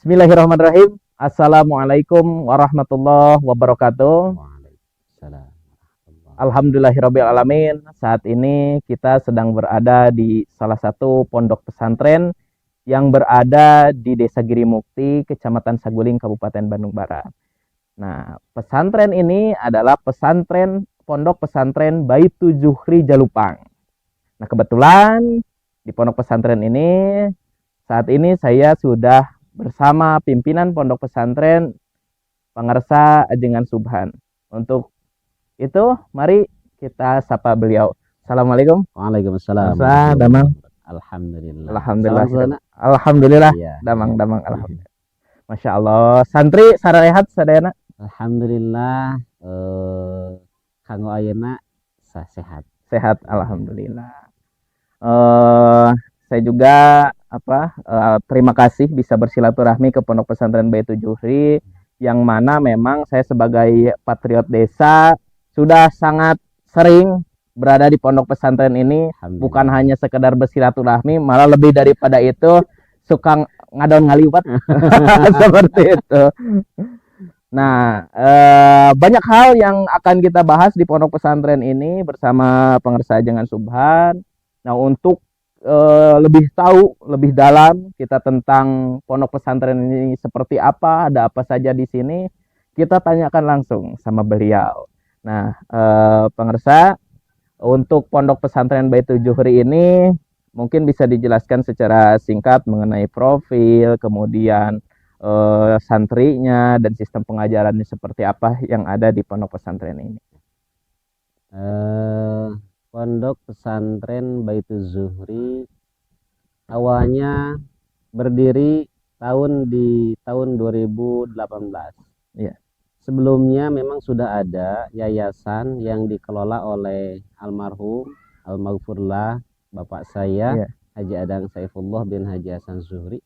Bismillahirrahmanirrahim. Assalamualaikum warahmatullahi wabarakatuh. Waalaikumsalam warahmatullahi. Alhamdulillahirabbil alamin. Saat ini kita sedang berada di salah satu pondok pesantren yang berada di Desa Girimukti, Kecamatan Saguling, Kabupaten Bandung Barat. Nah, pesantren ini adalah pondok pesantren Baitul Zuhri Jalupang. Nah, kebetulan di pondok pesantren ini saat ini saya sudah bersama pimpinan pondok pesantren Pangarsa Ajengan Subhan. Untuk itu, mari kita sapa beliau. Assalamualaikum. Waalaikumsalam. Masa, damang. Alhamdulillah. Alhamdulillah. Salam Alhamdulillah. Iya. Damang. Alhamdulillah. Masya Allah. Santri sarehat sadayana. Alhamdulillah. Kanggo ayeuna sehat. Sehat. Alhamdulillah. Saya juga terima kasih bisa bersilaturahmi ke Pondok Pesantren Baitul Zuhri, yang mana memang saya sebagai patriot desa sudah sangat sering berada di pondok pesantren ini, bukan hanya sekedar bersilaturahmi, malah lebih daripada itu suka ngadon ngaliwat seperti itu. Nah, banyak hal yang akan kita bahas di pondok pesantren ini bersama Pangarsa Ajengan Subhan. Nah, untuk lebih tahu lebih dalam kita tentang pondok pesantren ini seperti apa, ada apa saja di sini, kita tanyakan langsung sama beliau. Nah, Pangarsa, untuk pondok pesantren Baitul Zuhri ini mungkin bisa dijelaskan secara singkat mengenai profil, kemudian santrinya dan sistem pengajarannya seperti apa yang ada di pondok pesantren ini. Pondok pesantren Baitul Zuhri awalnya berdiri di tahun 2018. Iya. Sebelumnya memang sudah ada yayasan yang dikelola oleh almarhum almarhumlah bapak saya, Iya. Haji Adang Saifullah bin Haji Hasan Zuhri.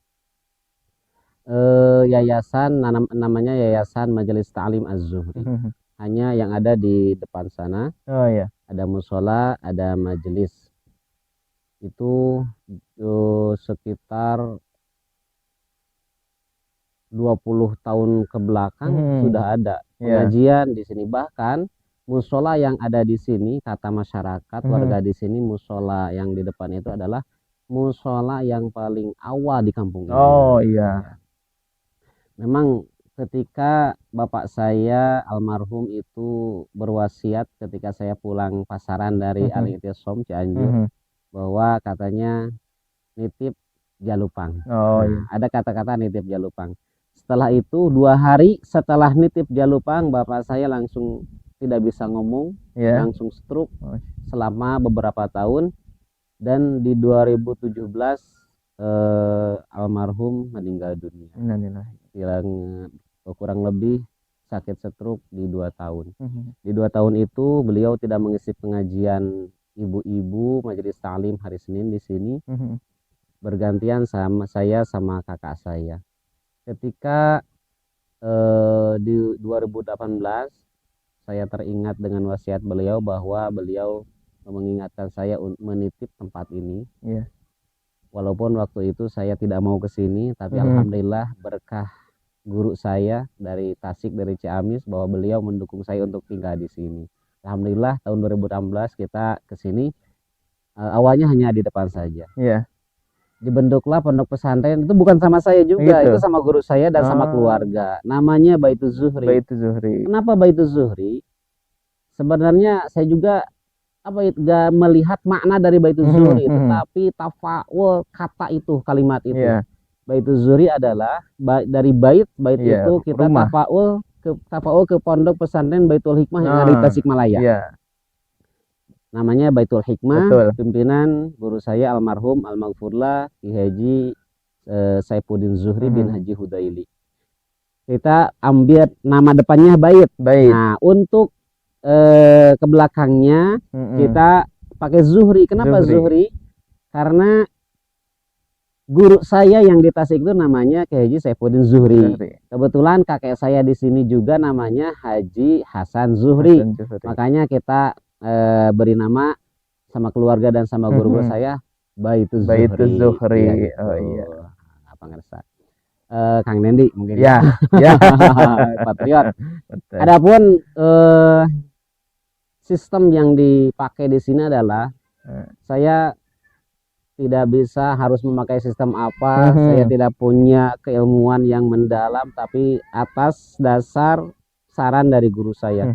Yayasan namanya Yayasan Majelis Ta'lim Az-Zuhri. Hanya yang ada di depan sana. Oh iya. Ada musola, ada majelis. Itu sekitar 20 tahun ke belakang sudah ada pengajian di sini. Bahkan musola yang ada di sini, kata masyarakat warga di sini, musola yang di depan itu adalah musola yang paling awal di kampung ini. Oh iya. Memang ketika bapak saya almarhum itu berwasiat ketika saya pulang pasaran dari Al-Itisam Cianjur, bahwa katanya nitip Jalupang. Oh iya. Ada kata-kata nitip Jalupang. Setelah itu 2 hari setelah nitip Jalupang, bapak saya langsung tidak bisa ngomong, langsung stroke selama beberapa tahun, dan di 2017 almarhum meninggal dunia. Kurang lebih sakit stroke di 2 tahun. Di 2 tahun itu beliau tidak mengisi pengajian ibu-ibu majelis taklim hari Senin di sini. Bergantian sama saya sama kakak saya. Ketika di 2018 saya teringat dengan wasiat beliau bahwa beliau mengingatkan saya menitip tempat ini. Iya. Walaupun waktu itu saya tidak mau ke sini, tapi alhamdulillah berkah guru saya dari Tasik, dari Ciamis, bahwa beliau mendukung saya untuk tinggal di sini. Alhamdulillah tahun 2016 kita ke sini. Awalnya hanya di depan saja. Iya. Dibentuklah pondok pesantren, itu bukan sama saya juga, itu sama guru saya dan sama keluarga. Namanya Baitul Zuhri. Baitul Zuhri. Kenapa Baitul Zuhri? Sebenarnya saya juga gak melihat makna dari Baitul Zuhri, tetapi tafa'ul kata itu, kalimat itu. Baitul Zuhri adalah dari bait itu kita tafa'ul ke pondok pesantren Baitul Hikmah yang ada di Tasikmalaya. Namanya Baitul Hikmah. Pimpinan guru saya almarhum almaghfurlah Ki Haji Saifuddin Zuhri bin Haji Hudaili. Kita ambil nama depannya bait. Nah, untuk ke belakangnya kita pakai Zuhri. Kenapa Zuhri? Karena guru saya yang di Tasik itu namanya Haji Saifuddin Zuhri. Kebetulan kakek saya di sini juga namanya Haji Hasan Zuhri. Makanya kita beri nama sama keluarga dan sama guru-guru saya Baitul Zuhri. Baitul Zuhri. Ya, gitu. Oh iya. Apa ngerasa? Kang Nendi mungkin. Ya, ya. Patriot. Betul. Adapun sistem yang dipakai di sini adalah saya tidak bisa harus memakai sistem apa, saya tidak punya keilmuan yang mendalam, tapi atas dasar saran dari guru saya.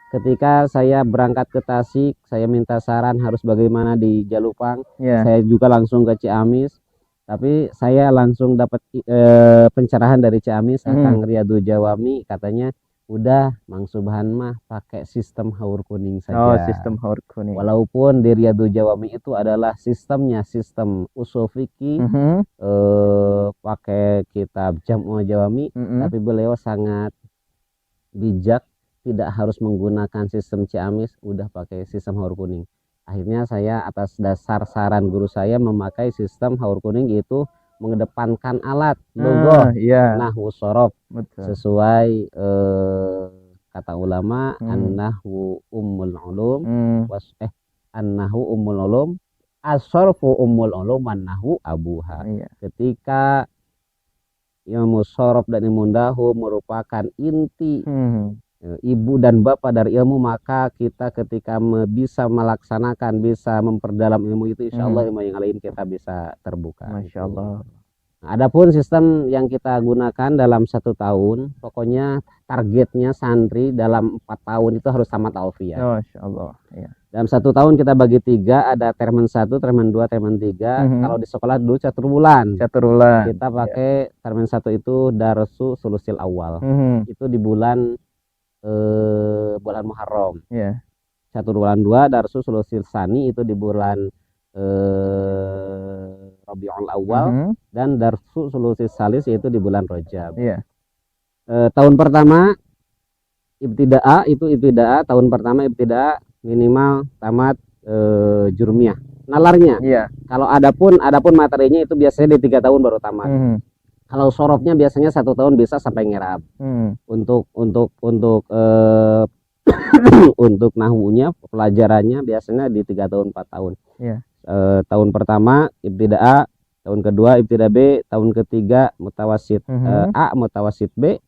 Ketika saya berangkat ke Tasik, saya minta saran harus bagaimana di Jalupang. Saya juga langsung ke Ciamis, tapi saya langsung dapat pencerahan dari Ciamis, Kang Riyadu Jawami katanya, udah Mang Subhan mah pakai sistem haur kuning saja. Oh, sistem haur kuning. Walaupun di Riyadu Jawami itu adalah sistemnya sistem usul fikih, pakai kitab Jam'u Jawami, tapi beliau sangat bijak, tidak harus menggunakan sistem Ciamis, udah pakai sistem haur kuning. Akhirnya saya atas dasar saran guru saya memakai sistem haur kuning, itu mengedepankan alat logo nahwu sorof sesuai kata ulama an-nahwu ummul ulum an-nahwu ummul ulum as-sorfu ummul ulum an-nahwu abuha. Ketika ilmu sorof dan ilmu nahwu merupakan inti ibu dan bapak dari ilmu, maka kita ketika bisa melaksanakan, bisa memperdalam ilmu itu, insya Allah ilmu yang lain kita bisa terbuka. Masya Allah. Nah, adapun sistem yang kita gunakan dalam 1 tahun, pokoknya targetnya santri dalam 4 tahun itu harus tamat alfiyah. Masya Allah. Ya. Dalam 1 tahun kita bagi 3, ada termen 1, termen 2, termen 3. Kalau di sekolah dulu catur bulan. Kita pakai termen 1 itu darsu sulusil awal. Itu di bulan Muharram. Catur bulan 2 darsu sulusil sani itu di bulan Rabiul Awal, dan darsu sulusil salis yaitu di bulan Rajab. Tahun pertama ibtida'a, tahun pertama ibtida'a minimal tamat jurmiyah nalarnya. Kalau adapun materinya itu biasanya di 3 tahun baru tamat. Kalau sorofnya biasanya 1 tahun bisa sampai ngerab. Untuk untuk nahwunya, pelajarannya biasanya di 3 tahun 4 tahun. Tahun pertama ibtida'a, tahun kedua ibtida B, tahun ketiga mutawasid A, mutawasid B,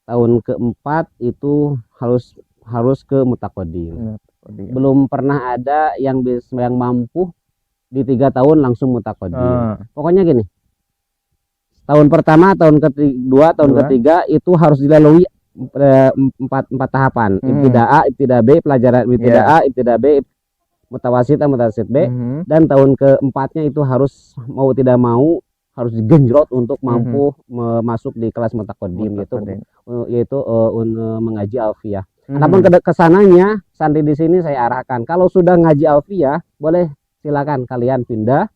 tahun keempat itu harus ke mutaqaddim. Belum pernah ada yang mampu di 3 tahun langsung mutaqaddim. Pokoknya gini, tahun pertama, tahun kedua, tahun ketiga itu harus dilalui 4 tahapan. Ibtida'a, ibtida B, pelajaran ibtida'a, ibtida B, mutawasid A, mutawasid B, dan tahun keempatnya itu harus mau tidak mau harus digenjrot untuk mampu masuk di kelas mutaqaddim, yaitu mengaji alfiyah. Namun kesananya santri di sini saya arahkan, kalau sudah ngaji alfiyah boleh silakan kalian pindah,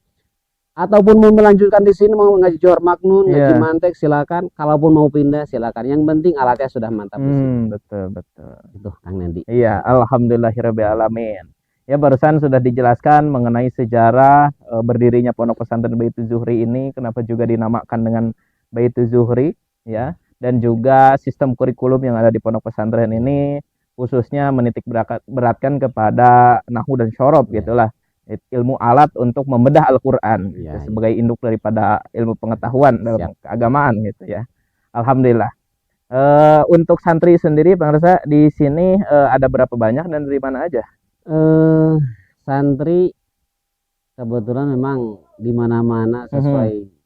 ataupun mau melanjutkan di sini, mau ngaji Johor Maknun, ngaji Mantek, silakan. Kalaupun mau pindah silakan, yang penting alatnya sudah mantap di sini. Betul. Itu Kang Nendi. Iya, alhamdulillahirabbil alamin. Ya, barusan sudah dijelaskan mengenai sejarah berdirinya Pondok Pesantren Baitul Zuhri ini, kenapa juga dinamakan dengan Baitul Zuhri, ya, dan juga sistem kurikulum yang ada di Pondok Pesantren ini khususnya menitik beratkan kepada nahwu dan syorof, gitulah, ilmu alat untuk membedah Al-Qur'an sebagai induk daripada ilmu pengetahuan dalam keagamaan, gitu ya. Alhamdulillah. Untuk santri sendiri, pemirsa, di sini ada berapa banyak dan dari mana aja? Santri kebetulan memang di mana-mana sesuai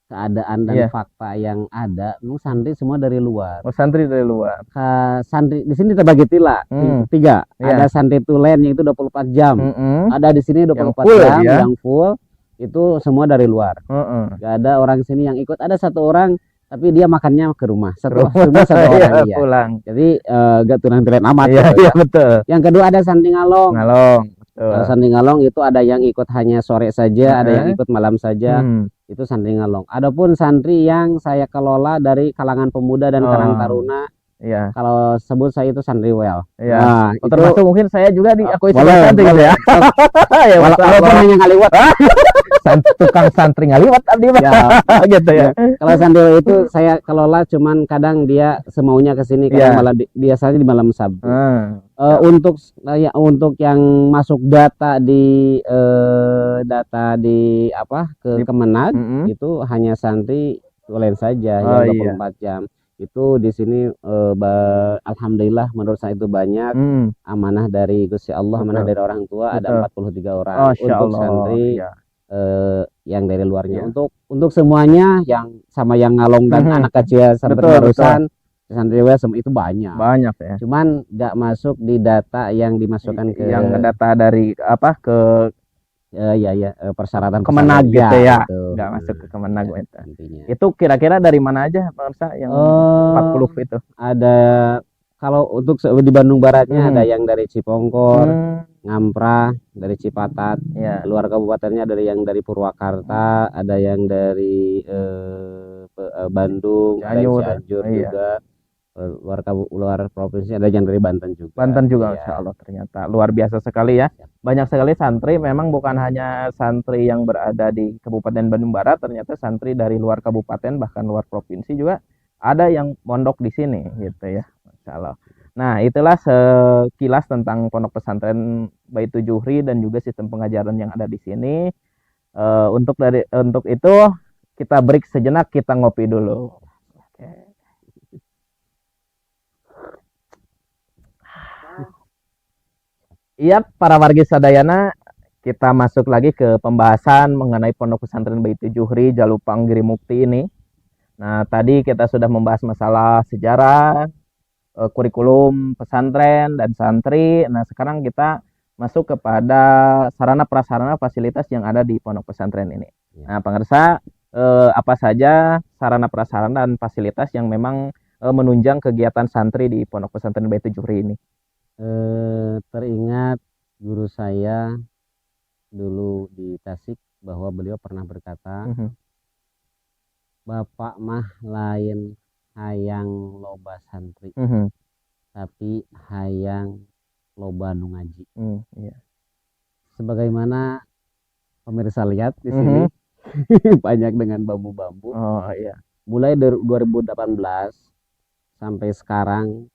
keadaan dan fakta yang ada, memang santri semua dari luar. Oh, santri dari luar. Santri di sini terbagi 3. Ada santri tulen yang itu 24 jam. Ada di sini 24 jam yang full, itu semua dari luar. Gak ada orang sini yang ikut. Ada 1 orang tapi dia makannya ke rumah. Satu orang dia. Pulang. Jadi gak tulen amat. Iya, betul. Yang kedua ada santri ngalong. Santri ngalong itu ada yang ikut hanya sore saja, ada yang ikut malam saja. Itu santri ngalong. Adapun santri yang saya kelola dari kalangan pemuda dan Karang Taruna, kalau sebut saya itu santri well. Nah, termasuk mungkin saya juga diakui sebagai santri, ya. Walaupun hanya ngaliwat. Tukang santri ngaliwat abdi mah. Gitu ya. Kalau santri itu saya kelola, cuman kadang dia semaunya ke sini, kadang malah biasanya di malam Sabtu. Untuk yang masuk data di ke Kemenag, itu hanya santri online saja Oh, yang iya. 24 jam. Itu di sini alhamdulillah menurut saya itu banyak amanah dari Gusti Allah, amanah Betul, dari orang tua, ada betul. 43 orang Masya untuk Allah, santri ya, yang dari luarnya. ya. Untuk semuanya yang sama yang ngalong dan anak kecil sampai Betul, betul. barusan santri semua itu banyak. Banyak ya. Cuman nggak masuk di data yang dimasukkan ke Yang data dari apa ke persyaratan Kemenag gitu ya. gitu. Nggak masuk ke Kemenag Ya, itu. intinya. Itu kira-kira dari mana aja, Pak Arsa, yang 40 itu? Ada kalau untuk di Bandung Baratnya ada yang dari Cipongkor, Ngamprah, dari Cipatat, Ya. luar kabupatennya ada yang dari Purwakarta, ada yang dari Bandung, ada yang Cianjur juga. Luar provinsi ada yang dari Banten juga. Banten juga, ya. Insya Allah, ternyata luar biasa sekali ya. Banyak sekali santri, memang bukan hanya santri yang berada di Kabupaten Bandung Barat, ternyata santri dari luar kabupaten bahkan luar provinsi juga ada yang mondok di sini gitu ya, Masya Allah. Nah, itulah sekilas tentang Pondok Pesantren Baitul Juhri dan juga sistem pengajaran yang ada di sini. Untuk itu kita break sejenak, kita ngopi dulu. Oke. Iya, para wargi sadayana, kita masuk lagi ke pembahasan mengenai Pondok Pesantren Baitul Juhri Jalupang Giri Mukti ini. Nah, tadi kita sudah membahas masalah sejarah, kurikulum pesantren dan santri. Nah, sekarang kita masuk kepada sarana prasarana fasilitas yang ada di Pondok Pesantren ini. Nah, pemirsa, apa saja sarana prasarana dan fasilitas yang memang menunjang kegiatan santri di Pondok Pesantren Baitul Juhri ini? Teringat guru saya dulu di Tasik bahwa beliau pernah berkata, Bapak mah lain hayang loba santri, tapi hayang loba nu ngaji. Iya. Sebagaimana pemirsa lihat di sini banyak dengan bambu-bambu. Oh iya. Mulai dari 2018 sampai sekarang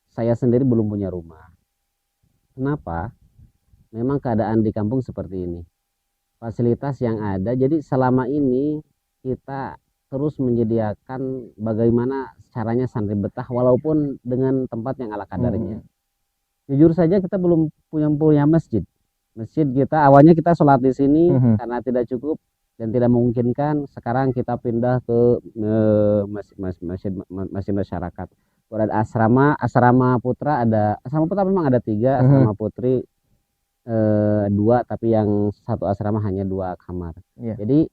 saya sendiri belum punya rumah. Kenapa? Memang keadaan di kampung seperti ini. Fasilitas yang ada, jadi selama ini kita terus menyediakan bagaimana caranya santri betah walaupun dengan tempat yang ala kadarnya. Jujur saja kita belum punya masjid. Masjid kita awalnya kita sholat di sini karena tidak cukup dan tidak memungkinkan. Sekarang kita pindah ke masjid masyarakat. Ada asrama putra asrama putra memang ada 3, asrama putri 2, tapi yang satu asrama hanya 2 kamar. Jadi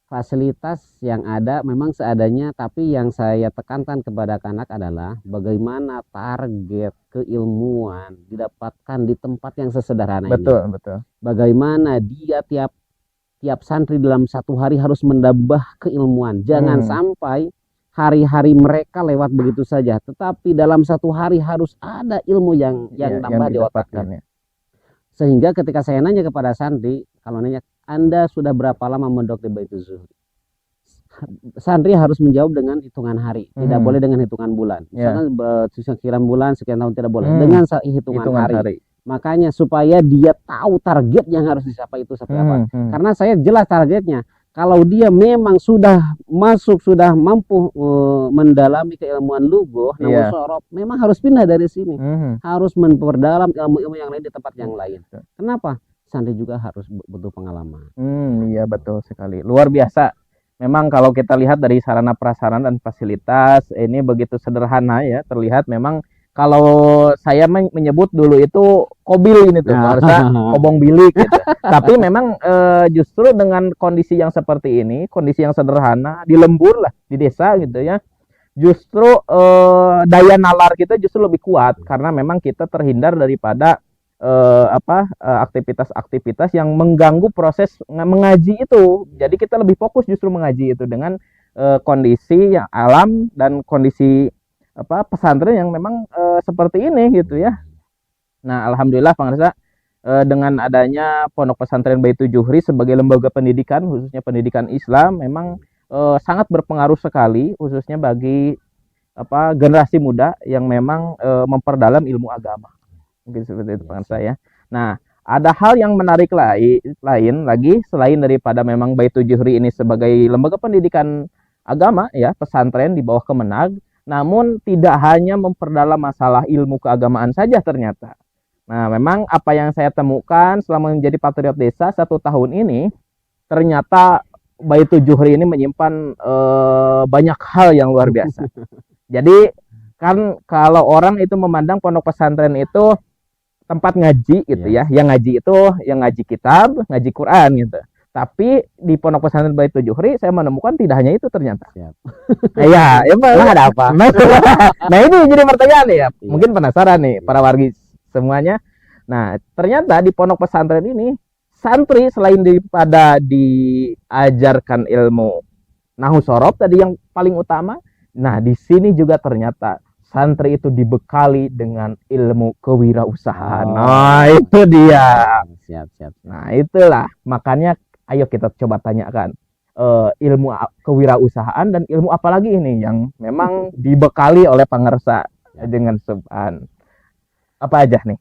fasilitas yang ada memang seadanya, tapi yang saya tekankan kepada anak adalah bagaimana target keilmuan didapatkan di tempat yang sesederhana ini. Betul. Bagaimana dia tiap santri dalam satu hari harus menambah keilmuan. Jangan sampai hari-hari mereka lewat begitu saja, tetapi dalam satu hari harus ada ilmu yang tambah di otaknya. Sehingga ketika saya nanya kepada santri, kalau nanya, Anda sudah berapa lama mondok di Baitul Zuhri? Santri harus menjawab dengan hitungan hari, tidak boleh dengan hitungan bulan. Misalkan sekian bulan, sekian tahun, tidak boleh. Dengan hitungan hari. Makanya supaya dia tahu target yang harus dicapai itu seperti apa. Karena saya jelas targetnya. Kalau dia memang sudah masuk, sudah mampu mendalami keilmuan lughah, namun sorob, memang harus pindah dari sini. Harus memperdalam ilmu-ilmu yang lain di tempat yang lain. Kenapa? Santri juga harus butuh pengalaman. Iya, betul sekali. Luar biasa. Memang kalau kita lihat dari sarana prasarana dan fasilitas, ini begitu sederhana ya. Terlihat memang kalau saya menyebut dulu itu kobil ini tuh, harusnya kobong bilik gitu. Tapi memang justru dengan kondisi yang seperti ini, kondisi yang sederhana, di lembur lah, di desa gitu ya, justru daya nalar kita justru lebih kuat karena memang kita terhindar daripada aktivitas-aktivitas yang mengganggu proses mengaji itu. Jadi kita lebih fokus justru mengaji itu dengan kondisi yang alam dan kondisi pesantren yang memang seperti ini gitu ya. Nah, alhamdulillah pemirsa, dengan adanya Pondok Pesantren Baitul Juhri sebagai lembaga pendidikan, khususnya pendidikan Islam, memang sangat berpengaruh sekali, khususnya bagi generasi muda yang memang memperdalam ilmu agama. Mungkin seperti itu pemirsa ya. Nah, ada hal yang menarik lain lagi selain daripada memang Baitul Juhri ini sebagai lembaga pendidikan agama ya, pesantren di bawah Kemenag, namun tidak hanya memperdalam masalah ilmu keagamaan saja ternyata. Nah, memang apa yang saya temukan selama menjadi patriot desa 1 tahun ini, ternyata Baitul Juhri ini menyimpan banyak hal yang luar biasa. Jadi kan kalau orang itu memandang pondok pesantren itu tempat ngaji gitu ya, yang ngaji itu yang ngaji kitab, ngaji Quran gitu. Tapi di pondok pesantren Baitul Juhri saya menemukan tidak hanya itu ternyata. Iya, emang ada apa? Nah ini jadi pertanyaan ya. Mungkin penasaran nih para wargi semuanya. Nah ternyata di pondok pesantren ini santri selain daripada diajarkan ilmu nahu sorob tadi yang paling utama, nah di sini juga ternyata santri itu dibekali dengan ilmu kewirausahaan. Nah itu dia. Siap. Nah itulah makanya ayo kita coba tanyakan ilmu kewirausahaan dan ilmu apa lagi ini yang memang dibekali oleh pangersa dengan subhan. Apa aja nih?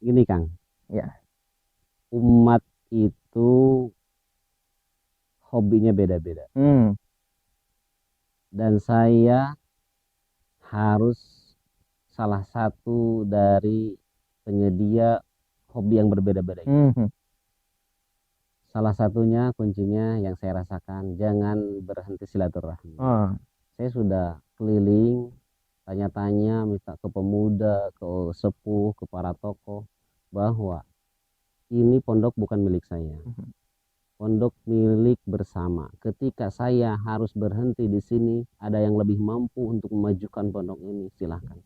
Gini Kang. Ya. Umat itu hobinya beda-beda. Dan saya harus salah satu dari penyedia hobi yang berbeda-beda. Salah satunya kuncinya yang saya rasakan, jangan berhenti silaturahmi. Saya sudah keliling, tanya-tanya, minta ke pemuda, ke sepuh, ke para tokoh, bahwa ini pondok bukan milik saya. Pondok milik bersama. Ketika saya harus berhenti di sini, ada yang lebih mampu untuk memajukan pondok ini, silahkan.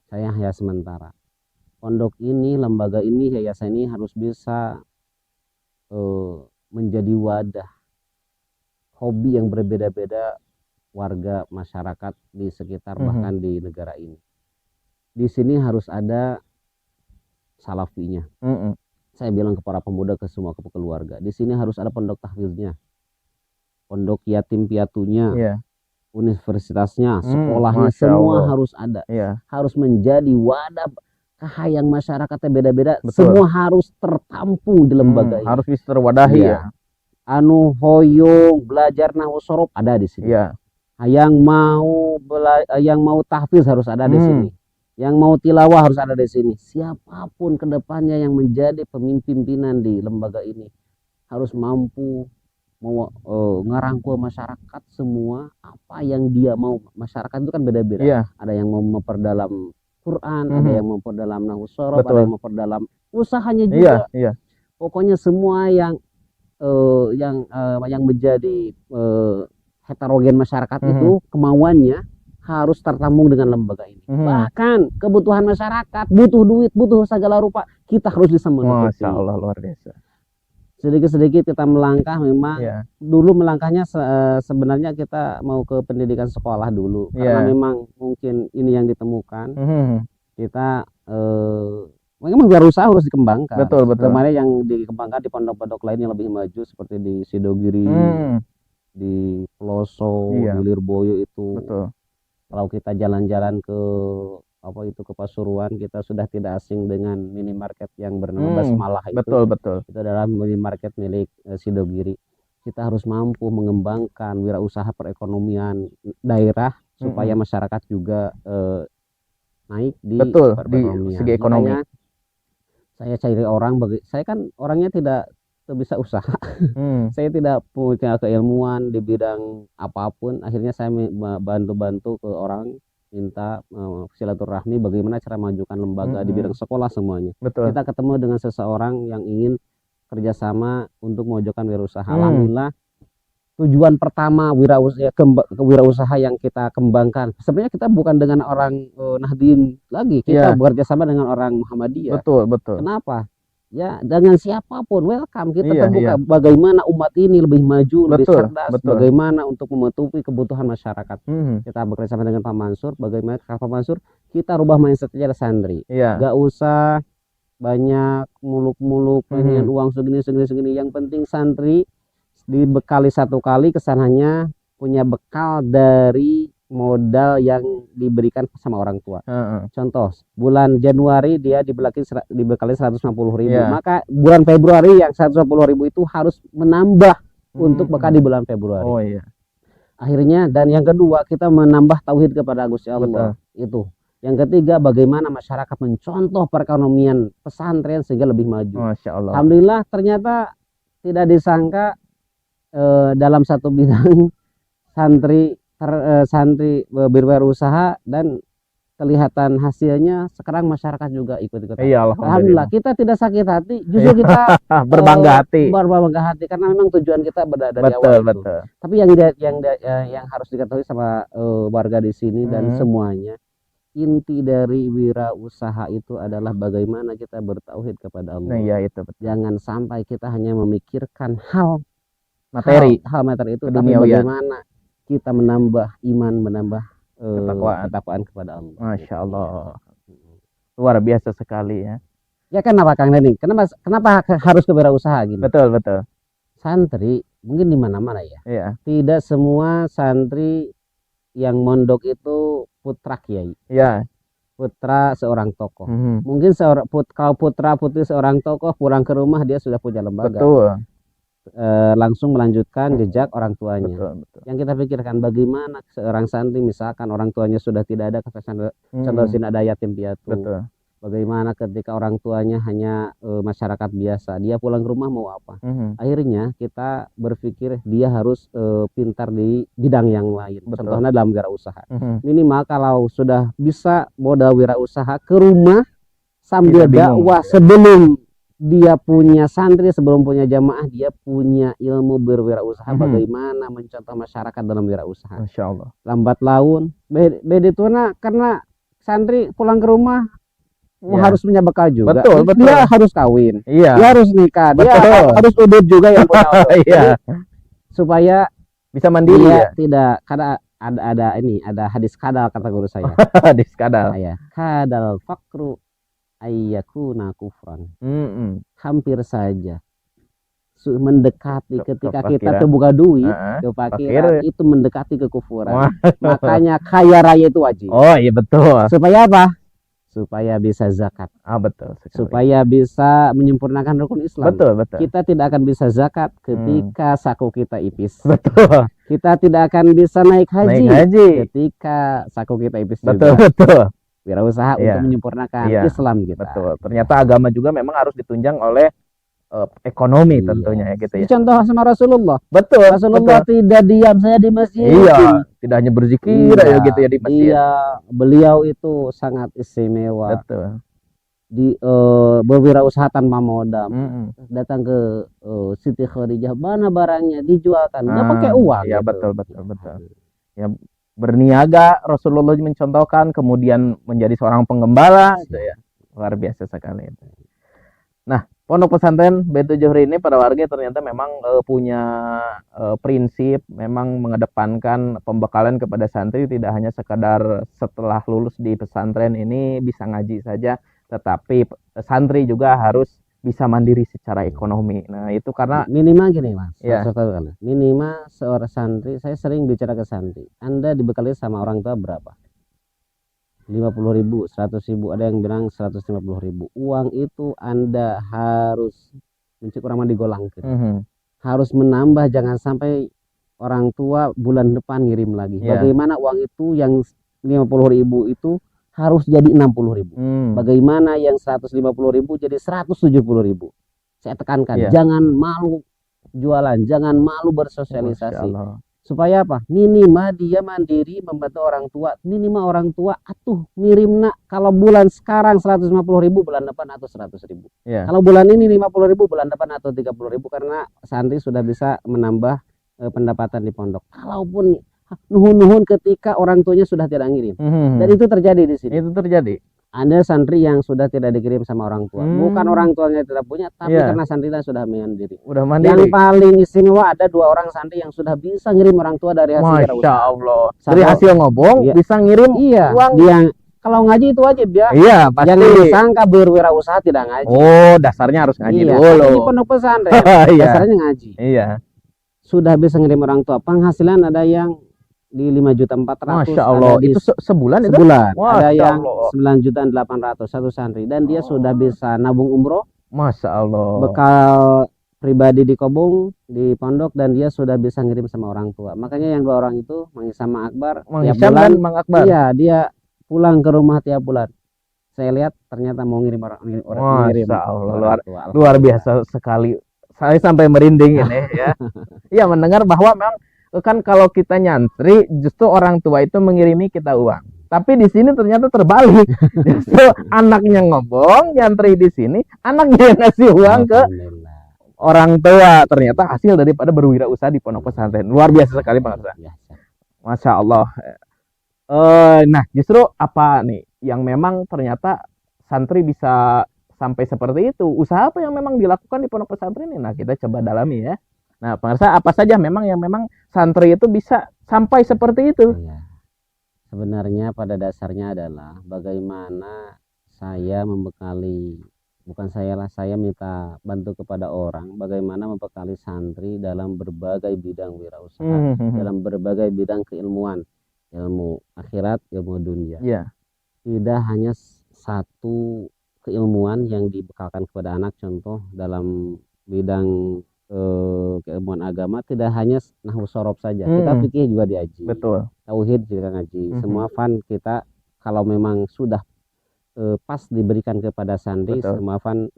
Saya hanya sementara. Pondok ini, lembaga ini, yayasan ini harus bisa menjadi wadah hobi yang berbeda-beda warga masyarakat di sekitar bahkan di negara ini. Di sini harus ada salafinya. Saya bilang ke para pemuda, ke semua keluarga, di sini harus ada pondok tahfiznya, pondok yatim piatunya, universitasnya, sekolahnya, semua harus ada. Harus menjadi wadah kahayang masyarakatnya beda-beda. Semua harus tertampung di lembaga ini. Harus bisa terwadahi ya. Anu hoyong belajar nahwu sorob ada di sini. Yang mau tahfiz harus ada di sini. Yang mau tilawah harus ada di sini. Siapapun kedepannya yang menjadi pimpinan di lembaga ini harus mampu ngerangkul masyarakat semua apa yang dia mau. Masyarakat itu kan beda-beda. Ada yang mau memperdalam Quran, ada yang memperdalam nahwu sorob, ada yang memperdalam usahanya juga. Pokoknya semua yang menjadi heterogen masyarakat itu kemauannya harus tertampung dengan lembaga ini. Bahkan kebutuhan masyarakat, butuh duit, butuh segala rupa, kita harus bisa menutupi. Masya Allah, luar biasa. Sedikit-sedikit kita melangkah memang. Dulu melangkahnya sebenarnya kita mau ke pendidikan sekolah dulu. Karena memang mungkin ini yang ditemukan. Kita memang berusaha harus dikembangkan. Betul. Kemarin yang dikembangkan di pondok-pondok lain yang lebih maju seperti di Sidogiri, di Peloso, di Lirboyo itu. Kalau kita jalan-jalan ke ke Pasuruan, kita sudah tidak asing dengan minimarket yang bernama Basmalah itu. Betul. Itu adalah minimarket milik Sidogiri. Kita harus mampu mengembangkan wirausaha perekonomian daerah supaya masyarakat juga naik di perekonomian. Di segi ekonomi. Makanya saya cari orang, saya kan orangnya tidak bisa usaha. Saya tidak punya keilmuan di bidang apapun. Akhirnya saya bantu-bantu ke orang, minta silaturahmi bagaimana cara majukan lembaga di bidang sekolah semuanya. Kita ketemu dengan seseorang yang ingin kerjasama untuk memajukan wirausaha. Alhamdulillah, tujuan pertama wirausaha yang kita kembangkan, sebenarnya kita bukan dengan orang Nahdien lagi, kita bekerja sama dengan orang Muhammadiyah. Betul. Kenapa? Ya, dengan siapapun welcome, kita terbuka. Bagaimana umat ini lebih maju, lebih cerdas, bagaimana untuk memenuhi kebutuhan masyarakat. Kita bekerja sama dengan Pak Mansur, bagaimana Pak Mansur kita rubah mindsetnya santri. Gak usah banyak muluk-muluk pengen uang segini. Yang penting santri dibekali satu kali, kesananya punya bekal dari modal yang diberikan sama orang tua. Contoh, bulan Januari dia dibekali 150.000, maka bulan Februari yang 150.000 itu harus menambah untuk bekal di bulan Februari. Akhirnya, dan yang kedua kita menambah tauhid kepada Gusti Allah. Itu. Yang ketiga, bagaimana masyarakat mencontoh perekonomian pesantren sehingga lebih maju. Masya Allah. Alhamdulillah, ternyata tidak disangka dalam satu bidang santri berwirausaha dan kelihatan hasilnya sekarang masyarakat juga ikut-ikutan. Iya, Alhamdulillah, kita tidak sakit hati, justru kita berbangga hati. Berbangga hati karena memang tujuan kita dari Betul, awal itu. betul. Tapi yang harus diketahui sama warga di sini dan semuanya, inti dari wirausaha itu adalah bagaimana kita bertauhid kepada Allah. Nah, iya itu betul. Jangan sampai kita hanya memikirkan hal Materi itu, tapi bagaimana kita menambah iman, menambah ketakwaan kepada Allah. Masya Allah, luar biasa sekali ya. Ya kenapa Kang Deni? Kenapa harus kewirausaha gini? Betul, betul. Santri mungkin di mana-mana ya. Iya. Tidak semua santri yang mondok itu putra kiai. Iya. Putra seorang tokoh. Mungkin kalau putra putri seorang tokoh pulang ke rumah dia sudah punya lembaga. Betul. Langsung melanjutkan jejak orang tuanya. Betul. Yang kita pikirkan bagaimana seorang santri, misalkan orang tuanya sudah tidak ada, contoh sini ada yatim piatu. Betul. Bagaimana ketika orang tuanya hanya masyarakat biasa, dia pulang ke rumah mau apa? Akhirnya kita berpikir dia harus pintar di bidang yang lain. Betul. Contohnya dalam wirausaha. Minimal kalau sudah bisa modal wirausaha ke rumah sambil dakwah, sebelum dia punya santri, sebelum punya jamaah, dia punya ilmu berwirausaha, bagaimana mencontoh masyarakat dalam wirausaha. Masya Allah. Lambat laun beda itu karena santri pulang ke rumah harus punya bekal juga. Betul. Dia harus kawin. Iya. Dia harus nikah. Dia harus udut juga yang punya iya. Supaya bisa mandiri ya. Tidak, karena ada hadis kadal kata guru saya. Hadis kadal. Kadal fakru ayyakuna kufran. Hampir saja mendekati ketika kita terbuka duit kefakiran itu mendekati kekufuran. Makanya kaya raya itu wajib. Oh iya betul. Supaya apa? Supaya bisa zakat. Betul sekali. Supaya bisa menyempurnakan rukun Islam. Betul. Kita tidak akan bisa zakat ketika saku kita ipis. Betul. Kita tidak akan bisa naik haji ketika saku kita ipis juga. Betul. Wirausaha untuk menyempurnakan Islam kita. Betul. Ternyata agama juga memang harus ditunjang oleh ekonomi tentunya ya gitu ya. Contoh sama Rasulullah. Betul. Rasulullah tidak diam saya di masjid. Iya. Tidak hanya berzikir ya gitu ya di masjid. Iya. Beliau itu sangat istimewa. Betul. Berwirausaha tanpa modal. Datang ke Siti Khadijah, mana barangnya dijualkan. Dia pakai uang. Iya gitu. betul. Ya berniaga Rasulullah mencontohkan, kemudian menjadi seorang penggembala gitu ya. Luar biasa sekali itu. Nah, Pondok Pesantren Baitul Zuhri ini pada warga ternyata memang punya prinsip, memang mengedepankan pembekalan kepada santri tidak hanya sekadar setelah lulus di pesantren ini bisa ngaji saja, tetapi santri juga harus bisa mandiri secara ekonomi. Nah, itu karena minimal gini, Mas. Ya. Minimal seorang santri, saya sering bicara ke santri. Anda dibekali sama orang tua berapa? 50.000, 100.000, ada yang bilang 150.000. Uang itu Anda harus kurang digolang gitu. Harus menambah, jangan sampai orang tua bulan depan ngirim lagi. Bagaimana uang itu yang 50.000 itu harus jadi 60.000. Bagaimana yang 150.000 jadi 170.000. Saya tekankan, jangan malu jualan, jangan malu bersosialisasi. Supaya apa? Minimal dia mandiri membantu orang tua. Minimal orang tua atuh ngirim nak kalau bulan sekarang 150.000, bulan depan atau 100.000. Kalau bulan ini 50.000, bulan depan atau 30.000, karena santri sudah bisa menambah pendapatan di pondok. Kalaupun nuhun-nuhun ketika orang tuanya sudah tidak ngirim. Dan itu terjadi di sini. Itu terjadi. Ada santri yang sudah tidak dikirim sama orang tua. Bukan orang tuanya tidak punya, tapi karena santrinya sudah mandiri. Yang paling istimewa ada 2 orang santri yang sudah bisa ngirim orang tua dari hasil wirausaha. Masya Allah. Dari hasil ngobong bisa ngirim uang. Dia kalau ngaji itu wajib ya. Iya, pasti. Jangan disangka berwirausaha tidak ngaji. Oh, dasarnya harus ngaji dulu. Ini pondok pesantren. Dasarnya ngaji. Iya. Sudah bisa ngirim orang tua. Penghasilan ada yang di 5.400.000. Masya Allah, itu sebulan itu? Sebulan. Masya ada yang Allah. 9.800.000 satu santri, dan dia sudah bisa nabung umroh. Masya Allah. Bekal pribadi di Kobong, di pondok, dan dia sudah bisa ngirim sama orang tua. Makanya yang 2 orang itu, Mang Hisam, Mang Akbar, Mang tiap Hisam bulan, dan Mang Akbar. iya, dia pulang ke rumah tiap bulan. Saya lihat ternyata mau ngirim ngirim Masya Allah, tua. luar biasa sekali. Saya sampai merinding ini ya. Iya, mendengar bahwa memang kan kalau kita nyantri justru orang tua itu mengirimi kita uang. Tapi di sini ternyata terbalik. Justru anaknya ngobong, nyantri di sini, anaknya yang ngasih uang ke Alhamdulillah. orang tua. Ternyata hasil daripada berwirausaha di pondok pesantren. Luar biasa sekali Bang Arsa. Biasa. Masya Allah. Nah, justru apa nih yang memang ternyata santri bisa sampai seperti itu? Usaha apa yang memang dilakukan di pondok pesantren ini? Nah, kita coba dalami ya. Nah, pemirsa, apa saja memang yang memang santri itu bisa sampai seperti itu? Iya. Sebenarnya pada dasarnya adalah bagaimana saya membekali, bukan saya minta bantu kepada orang, bagaimana membekali santri dalam berbagai bidang wirausaha, dalam berbagai bidang keilmuan, ilmu akhirat, ilmu dunia. Iya. Tidak hanya satu keilmuan yang dibekalkan kepada anak, contoh dalam bidang keilmuan agama tidak hanya nahwu sorof saja, kita fikih juga diaji, Betul. tauhid juga ngaji, semua fan kita kalau memang sudah pas diberikan kepada santri, Betul. semua fan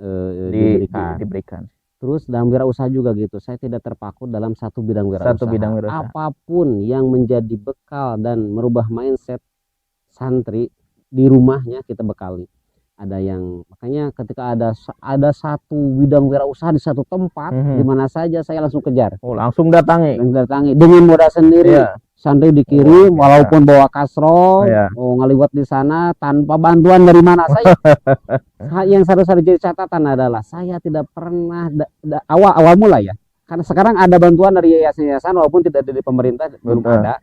diberikan. Terus dalam wirausaha juga gitu, saya tidak terpaku dalam satu bidang wirausaha. Apapun yang menjadi bekal dan merubah mindset santri di rumahnya kita bekali. Ada yang, makanya ketika ada satu bidang wirausaha di satu tempat, di mana saja saya langsung kejar. Oh, langsung datangi. Dengan modal sendiri. Iya. Santri dikirim, walaupun bawa kasro, ngaliwat di sana tanpa bantuan dari mana saya. Yang harus jadi catatan adalah saya tidak pernah awal mula ya. Karena sekarang ada bantuan dari yayasan-yayasan, walaupun tidak dari pemerintah, belum ada.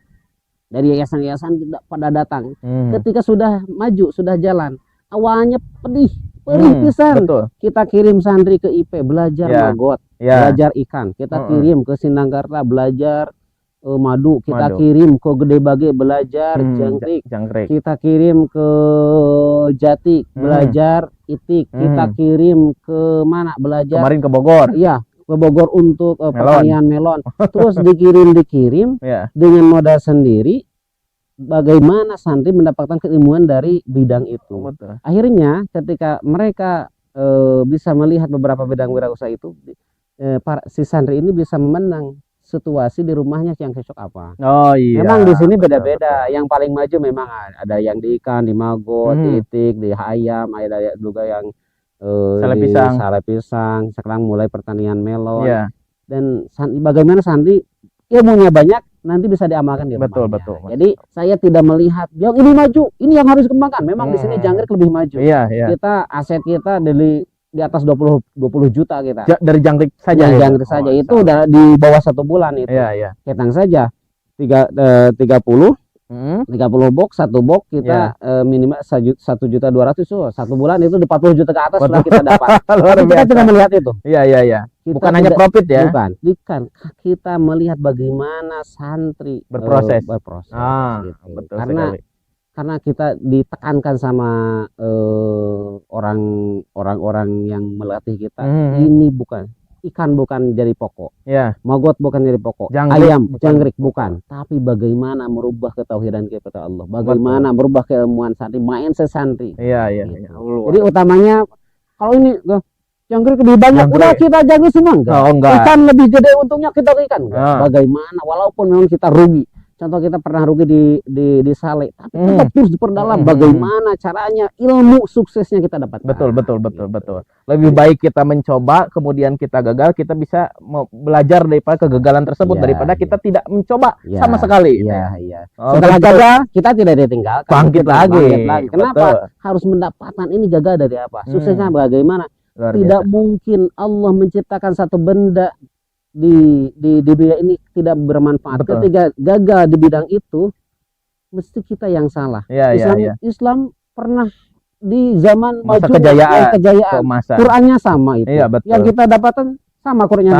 Dari yayasan-yayasan tidak pada datang. Ketika sudah maju, sudah jalan, awalnya pedih pisan. Kita kirim santri ke IP belajar magot, belajar ikan. Kita kirim ke Sindangkarta belajar madu. Kita kirim ke Gede Bage belajar jangkrik. Kita kirim ke Jati belajar itik. Kita kirim ke mana belajar? Kemarin ke Bogor. Iya, ke Bogor untuk pertanian melon. Terus dikirim dengan modal sendiri. Bagaimana santri mendapatkan keilmuan dari bidang itu. Betul. Akhirnya ketika mereka bisa melihat beberapa bidang wirausaha itu, si santri ini bisa memenang situasi di rumahnya yang cocok apa. Oh iya. Memang di sini beda-beda. Yang paling maju memang ada yang di ikan, di magot, di itik, di ayam, ada juga yang sale pisang. Sekarang mulai pertanian melon. Iya. Dan bagaimana santri ilmunya banyak, nanti bisa diamalkan di rumahnya. Betul. Jadi saya tidak melihat yang ini maju, ini yang harus dikembangkan. Memang di sini jangkrik lebih maju. Iya. Kita aset kita di atas 20 juta kita. Dari jangkrik saja. Jangkrik saja itu udah di bawah 1 bulan itu. Iya. Ketang saja 30 box, 1 box kita minimal 1.200.000 so, 1 bulan itu di 40 juta ke atas sudah kita dapat. Tapi kita tidak melihat itu. Iya. Bukan hanya profit ya. Bukan. Kita melihat bagaimana santri berproses. Gitu. Betul karena sekali. Karena kita ditekankan sama orang-orang yang melatih kita, ini bukan ikan, bukan jadi pokok, magot bukan jadi pokok, ayam, jangkrik bukan, tapi bagaimana merubah ketauhidan kepada Allah, bagaimana merubah keilmuan santri, mindset santri. Iya. Gitu. Jadi utamanya kalau ini jangkrik lebih banyak, udah kita jangkrik semua enggak. Ikan lebih gede untungnya kita ikan. Bagaimana walaupun memang kita rugi. Contoh kita pernah rugi di sale, tapi tetap terus diperdalam bagaimana caranya, ilmu suksesnya kita dapat. Betul. Lebih baik kita mencoba, kemudian kita gagal, kita bisa belajar daripada kegagalan tersebut daripada kita tidak mencoba sama sekali. Iya. Setelah gagal, kita tidak ditinggalkan. Bangkit lagi. Kenapa? Harus mendapatkan ini gagal dari apa? Suksesnya bagaimana? Tidak mungkin Allah menciptakan satu benda di dunia ini tidak bermanfaat. Ketika gagal di bidang itu, mesti kita yang salah. Islam pernah di zaman masa maju kejayaan. Qurannya sama itu. Yang kita dapatkan sama Qurannya,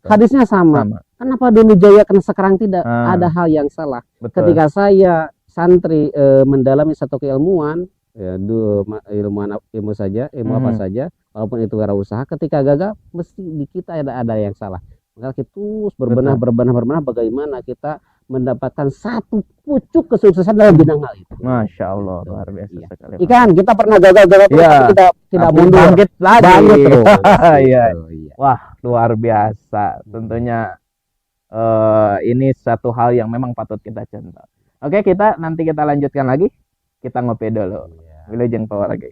hadisnya sama. Kenapa dulu jaya karena sekarang tidak? Ada hal yang salah. Ketika saya santri mendalami satu keilmuan, ya ilmu saja, ilmu apa Mhm. saja, walaupun itu wirausaha, ketika gagal mesti di kita ada yang salah. Maka kita terus berbenah bagaimana kita mendapatkan satu pucuk kesuksesan dalam bidang hal itu. Masya Allah, Gitu. luar biasa Iya. sekali. Ikan kita pernah gagal terus, Iya. tapi kita tidak Tapi mundur, bangkit lagi. bangkit terus. Iya. Gitu, iya. Wah, luar biasa. Tentunya ini satu hal yang memang patut kita contoh. Oke, nanti kita lanjutkan lagi. Kita ngopi dulu. Iya. Wilujeng Power lagi.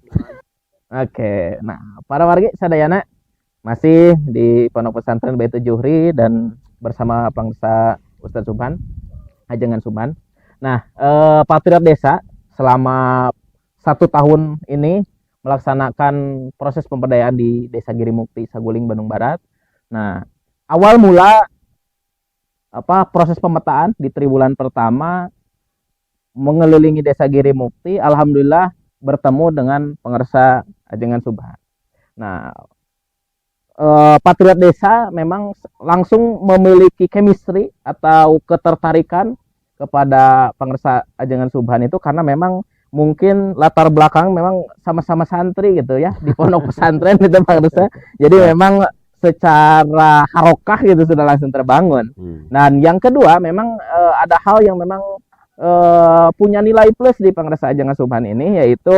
Oke, nah para wargi sadayana masih di Pondok Pesantren Baitul Juhri dan bersama Pangsa Ustadz Subhan, Ajengan Subhan. Nah, Patriot Desa selama 1 tahun ini melaksanakan proses pemberdayaan di Desa Girimukti, Saguling, Bandung Barat. Nah, awal mula proses pemetaan di triwulan pertama mengelilingi Desa Girimukti, alhamdulillah bertemu dengan pengersa Ajengan Subhan. Nah, Patriot Desa memang langsung memiliki chemistry atau ketertarikan kepada pengersa Ajengan Subhan itu karena memang mungkin latar belakang memang sama-sama santri gitu ya di pondok pesantren gitu pengersa. Jadi memang secara harokah gitu sudah langsung terbangun. Dan yang kedua memang ada hal yang memang punya nilai plus di pengersa Ajengan Subhan ini, yaitu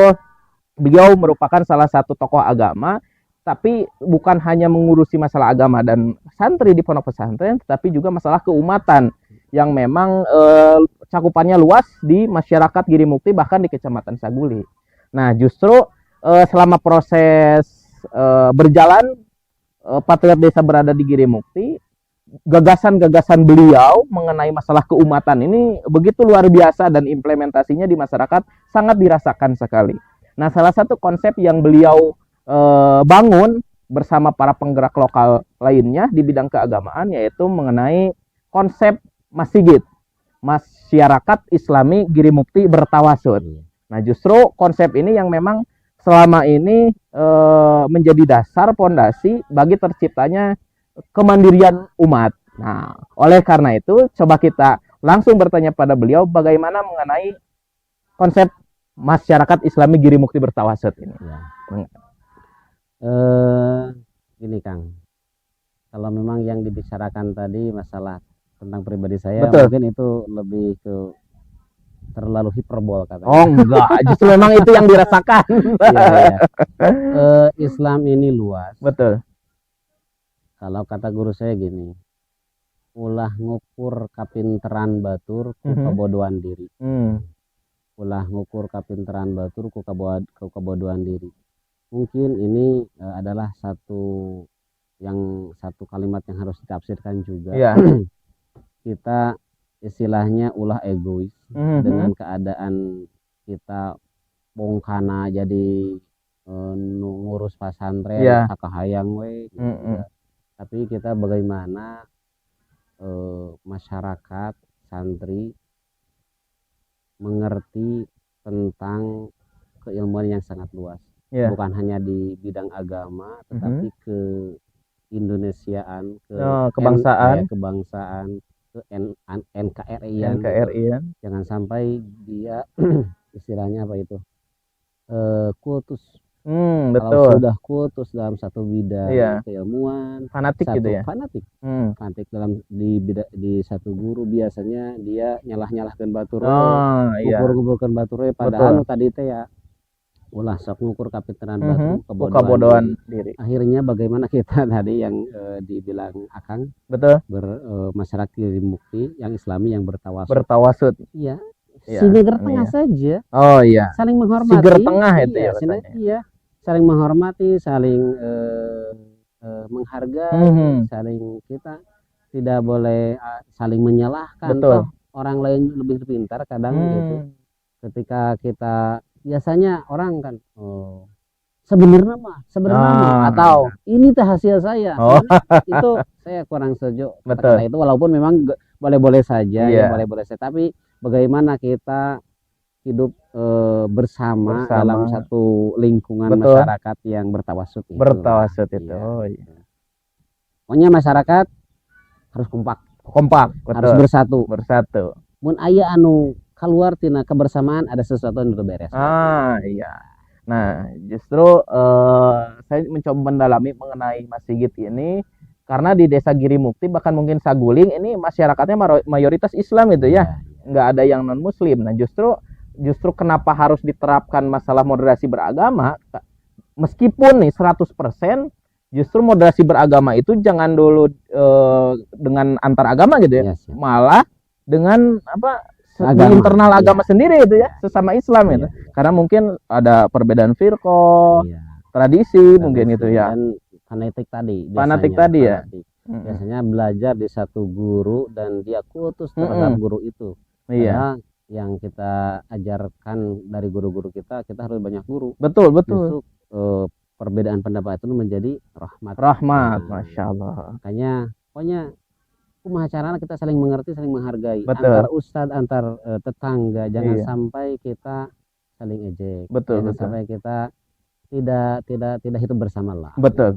beliau merupakan salah satu tokoh agama, tapi bukan hanya mengurusi masalah agama dan santri di pondok pesantren, tetapi juga masalah keumatan yang memang cakupannya luas di masyarakat Girimukti, bahkan di Kecamatan Saguli. Nah, justru selama proses berjalan Patriot Desa berada di Girimukti, gagasan-gagasan beliau mengenai masalah keumatan ini begitu luar biasa dan implementasinya di masyarakat sangat dirasakan sekali. Nah, salah satu konsep yang beliau bangun bersama para penggerak lokal lainnya di bidang keagamaan yaitu mengenai konsep masjid, masyarakat Islami Girimukti bertawasud. Nah, justru konsep ini yang memang selama ini menjadi dasar pondasi bagi terciptanya kemandirian umat. Nah, oleh karena itu coba kita langsung bertanya pada beliau bagaimana mengenai konsep masyarakat Islami Girimukti bertawasud ini. Ya. Gini Kang, kalau memang yang dibicarakan tadi masalah tentang pribadi saya, betul, mungkin itu lebih ke terlalu hiperbol katanya. Oh enggak, justru memang itu yang dirasakan. Ya. Islam ini luas. Betul. Kalau kata guru saya gini, ulah ngukur kapinteran batur ku kebodohan diri. Ulah ngukur kapinteran batur ku kebodohan diri. Mungkin ini adalah satu kalimat yang harus ditafsirkan juga. Yeah. Kita istilahnya ulah egois dengan keadaan kita bongkana jadi ngurus pesantren sakahayang we gitu. Tapi kita bagaimana masyarakat santri mengerti tentang keilmuan yang sangat luas. Bukan hanya di bidang agama, tetapi ke Indonesiaan, ke kebangsaan, ke NKRI-an. Jangan sampai dia istilahnya apa itu? Kultus. Betul. Kalau sudah kultus dalam satu bidang keilmuan, fanatik gitu ya. Fanatik dalam di satu guru biasanya dia nyalah-nyalahkan batur, ngukur-ngukurkan batur, padahal tadi teh ya ulah sok ngukur kapiteran batu kebodohan diri. Akhirnya bagaimana kita tadi yang dibilang Akang, betul, masyarakat Girimukti yang Islami yang bertawasud. Iya. Siger tengah saja. Oh iya. Saling menghormati. Siger tengah itu ya. Iya. Saling menghormati, saling menghargai, saling kita tidak boleh saling menyalahkan. Betul. Orang lain lebih pintar kadang gitu. Ketika kita biasanya orang kan sebenarnya mah atau ini teh hasil saya. Itu saya kurang setuju kata itu, walaupun memang boleh-boleh saja boleh-boleh saja, tapi bagaimana kita hidup bersama dalam satu lingkungan masyarakat yang bertawasud itu. Itu. Oh, iya. Pokoknya masyarakat harus kompak, betul. Harus bersatu. Mun aya anu keluar tina kebersamaan ada sesuatu yang udah beres. Iya. Nah, justru saya mencoba mendalami mengenai Mas Sigit ini karena di Desa Girimukti bahkan mungkin Saguling ini masyarakatnya mayoritas Islam gitu ya. Nggak ada yang non Muslim. Nah, justru kenapa harus diterapkan masalah moderasi beragama meskipun nih 100% justru moderasi beragama itu jangan dulu dengan antar agama gitu ya. Malah dengan apa di internal agama sendiri itu ya, sesama Islam itu. Karena mungkin ada perbedaan firqah, tradisi mungkin itu ya. Dan fanatik tadi. Fanatik tadi ya. Biasanya belajar di satu guru dan dia kultus terhadap guru itu. Karena yang kita ajarkan dari guru-guru kita harus banyak guru. Betul. Justru perbedaan pendapat itu menjadi rahmat. Masya Allah. Makanya pokoknya kumaha caranya kita saling mengerti, saling menghargai. Betul. Antar ustadz, antar tetangga, jangan sampai kita saling ejek. Jangan sampai kita tidak hidup bersama lah. Betul.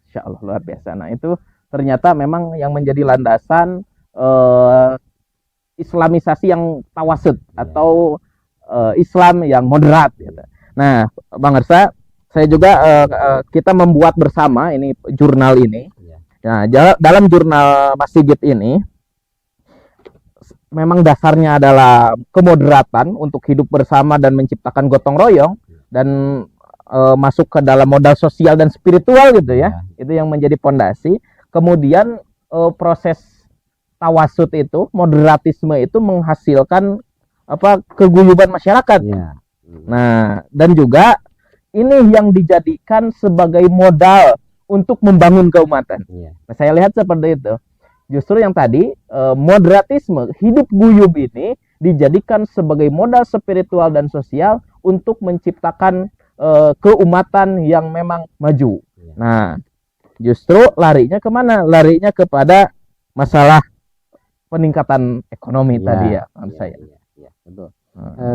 Insya Allah luar biasa. Nah, itu ternyata memang yang menjadi landasan Islamisasi yang tawasud atau Islam yang moderat gitu. Nah, Bang Ersa, saya juga kita membuat bersama ini jurnal ini. Nah, dalam jurnal Mas Sigit ini memang dasarnya adalah kemoderatan untuk hidup bersama dan menciptakan gotong royong dan masuk ke dalam modal sosial dan spiritual gitu ya. Itu yang menjadi pondasi. Kemudian proses tawasud itu, moderatisme itu menghasilkan keguyuban masyarakat. Nah, dan juga ini yang dijadikan sebagai modal untuk membangun keumatan. Nah, saya lihat seperti itu. Justru yang tadi moderatisme, hidup guyub ini dijadikan sebagai modal spiritual dan sosial untuk menciptakan keumatan yang memang maju. Nah, justru larinya kemana? Larinya kepada masalah peningkatan ekonomi tadi ya, saya. Betul.